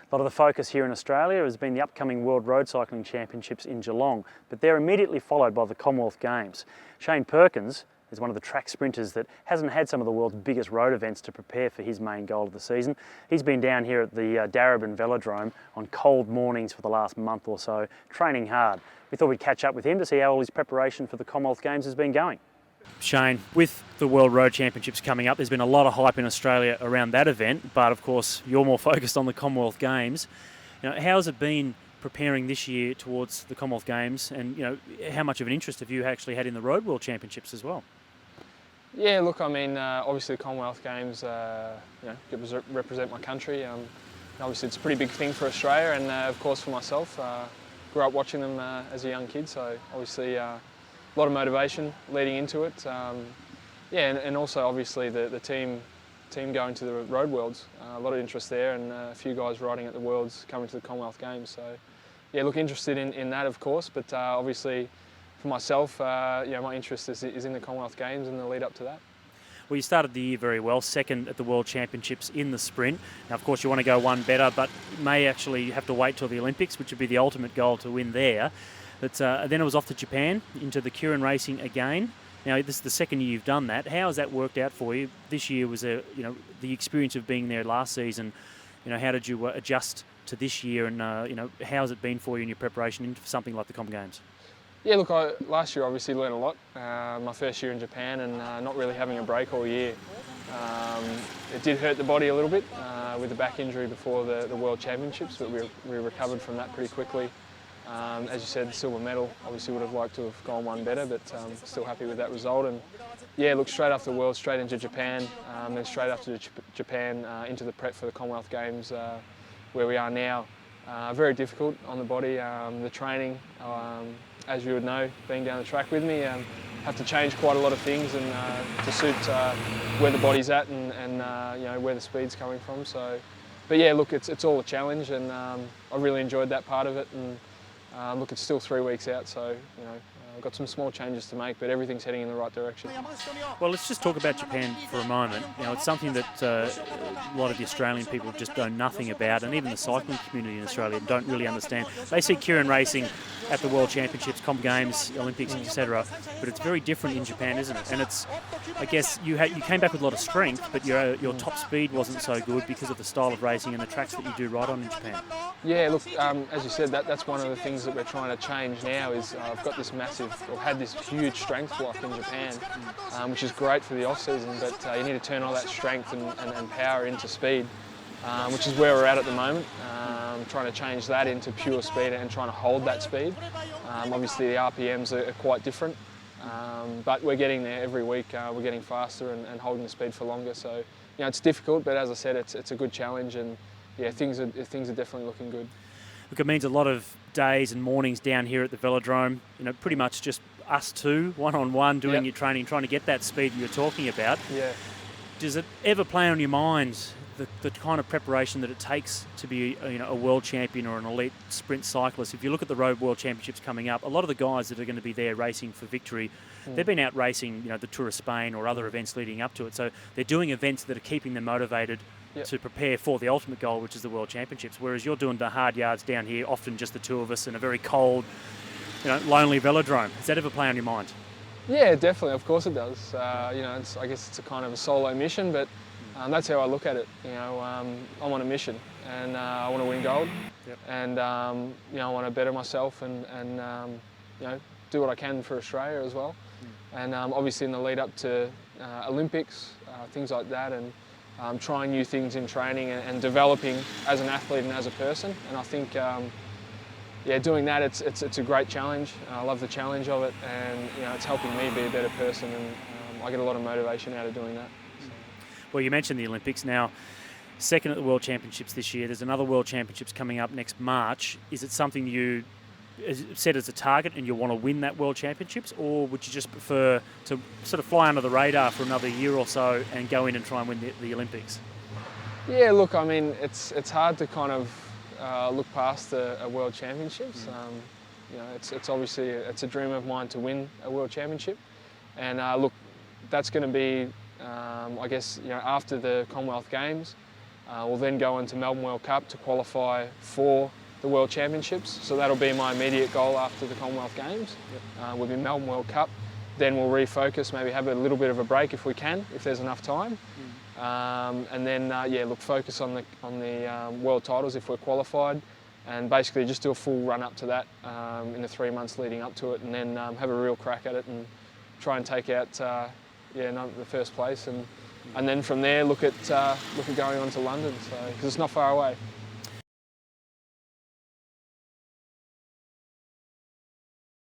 A lot of the focus here in Australia has been the upcoming World Road Cycling Championships in Geelong, but they're immediately followed by the Commonwealth Games. Shane Perkins is one of the track sprinters that hasn't had some of the world's biggest road events to prepare for his main goal of the season. He's been down here at the Darebin Velodrome on cold mornings for the last month or so, training hard. We thought we'd catch up with him to see how all his preparation for the Commonwealth Games has been going. Shane, with the World Road Championships coming up, there's been a lot of hype in Australia around that event, but of course you're more focused on the Commonwealth Games. How has it been preparing this year towards the Commonwealth Games, and how much of an interest have you actually had in the Road World Championships as well? Yeah, look, I mean, obviously the Commonwealth Games, represent my country. Obviously it's a pretty big thing for Australia, and of course for myself. Grew up watching them as a young kid, so obviously a lot of motivation leading into it. And also obviously the team going to the Road Worlds, a lot of interest there, and a few guys riding at the Worlds coming to the Commonwealth Games. So yeah, look, interested in that of course, but obviously for myself, my interest is in the Commonwealth Games and the lead up to that. Well, you started the year very well, second at the World Championships in the sprint. Now, of course, you want to go one better, but may actually have to wait till the Olympics, which would be the ultimate goal to win there. But then it was off to Japan, into the Kirin racing again. Now, this is the second year you've done that. How has that worked out for you? This year was the experience of being there last season. How did you adjust to this year, and how has it been for you in your preparation into something like the Com Games? Yeah, look, last year obviously learned a lot. My first year in Japan, and not really having a break all year. It did hurt the body a little bit with the back injury before the World Championships, but we recovered from that pretty quickly. As you said, silver medal. Obviously would have liked to have gone one better, but still happy with that result. And yeah, look, straight after the World, straight into Japan, then straight after Japan into the prep for the Commonwealth Games, where we are now. Very difficult on the body. The training, as you would know, being down the track with me, have to change quite a lot of things and to suit where the body's at and where the speed's coming from. So, but yeah, look, it's all a challenge, and I really enjoyed that part of it. And look, it's still 3 weeks out, so I've got some small changes to make, but everything's heading in the right direction. Well, let's just talk about Japan for a moment. It's something that a lot of the Australian people just know nothing about, and even the cycling community in Australia don't really understand. They see Kirin racing at the World Championships, Com Games, Olympics, etc., but it's very different in Japan, isn't it? And it's, I guess, you came back with a lot of strength, but your top speed wasn't so good because of the style of racing and the tracks that you do ride on in Japan. Yeah, look, as you said, that's one of the things that we're trying to change now. Is I've got this had this huge strength block in Japan, which is great for the off-season, but you need to turn all that strength and power into speed, which is where we're at the moment. Trying to change that into pure speed and trying to hold that speed. Obviously the RPMs are quite different, but we're getting there every week. We're getting faster and holding the speed for longer. So it's difficult, but as I said, it's a good challenge, and yeah, things are definitely looking good. Look, it means a lot of days and mornings down here at the Velodrome, pretty much just us two, one-on-one, doing your training, trying to get that speed you're talking about. Yeah. Does it ever play on your mind the kind of preparation that it takes to be a world champion or an elite sprint cyclist? If you look at the Road World Championships coming up, a lot of the guys that are going to be there racing for victory, they've been out racing the Tour of Spain or other events leading up to it. So they're doing events that are keeping them motivated to prepare for the ultimate goal, which is the World Championships, whereas you're doing the hard yards down here, often just the two of us in a very cold, lonely velodrome. Does that ever play on your mind? Yeah, definitely. Of course it does. I guess it's a kind of a solo mission, but that's how I look at it. I'm on a mission, and I want to win gold, and I want to better myself and do what I can for Australia as well. And obviously in the lead up to Olympics, things like that, and trying new things in training and developing as an athlete and as a person. And I think, doing that, it's a great challenge. I love the challenge of it, and it's helping me be a better person, and I get a lot of motivation out of doing that. So. Well, you mentioned the Olympics. Now, second at the World Championships this year. There's another World Championships coming up next March. Is it something you set as a target and you want to win that World Championships, or would you just prefer to sort of fly under the radar for another year or so and go in and try and win the Olympics? Yeah, look, I mean, it's hard to kind of look past a World Championships. It's obviously it's a dream of mine to win a World Championship, and look, that's going to be I guess after the Commonwealth Games. We'll then go into Melbourne World Cup to qualify for the World Championships. So that'll be my immediate goal after the Commonwealth Games. We'll be Melbourne World Cup. Then we'll refocus, maybe have a little bit of a break if we can, if there's enough time. And then, look, focus on the world titles if we're qualified, and basically just do a full run up to that in the 3 months leading up to it, and then have a real crack at it and try and take out the first place, and then from there look at going on to London, because it's not far away.